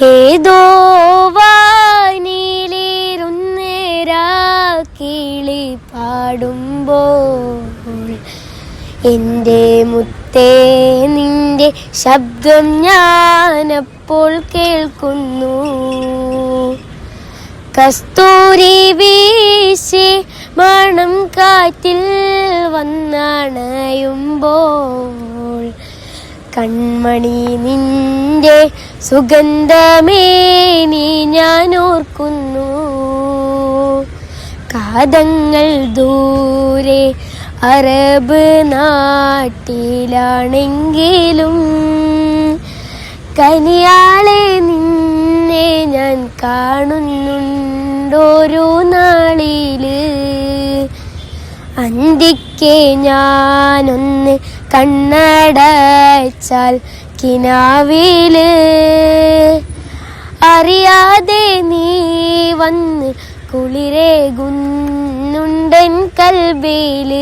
ഏതോ വാനിലിരുന്നേരാക്കിളി പാടുമ്പോൾ എൻ്റെ മുത്തേ നിന്റെ ശബ്ദം ഞാനപ്പോൾ കേൾക്കുന്നു. കസ്തൂരി വീശി മണം കാറ്റിൽ വന്നണയുമ്പോൾ കൺമണി നിന്റെ സുഗന്ധമേ നീ ഞാൻ ഓർക്കുന്നു. കാതങ്ങൾ ദൂരെ അറബ് നാട്ടിലാണെങ്കിലും കനിയാളെ നിന്നെ ഞാൻ കാണുന്നുണ്ടോരോ നാളില്. അന്തിക്ക് ഞാനൊന്ന് കണ്ണടച്ചാൽ കിനാവില് അറിയാതെ നീ വന്ന് കുളിരേകുന്നുണ്ടൻ കൽബില്.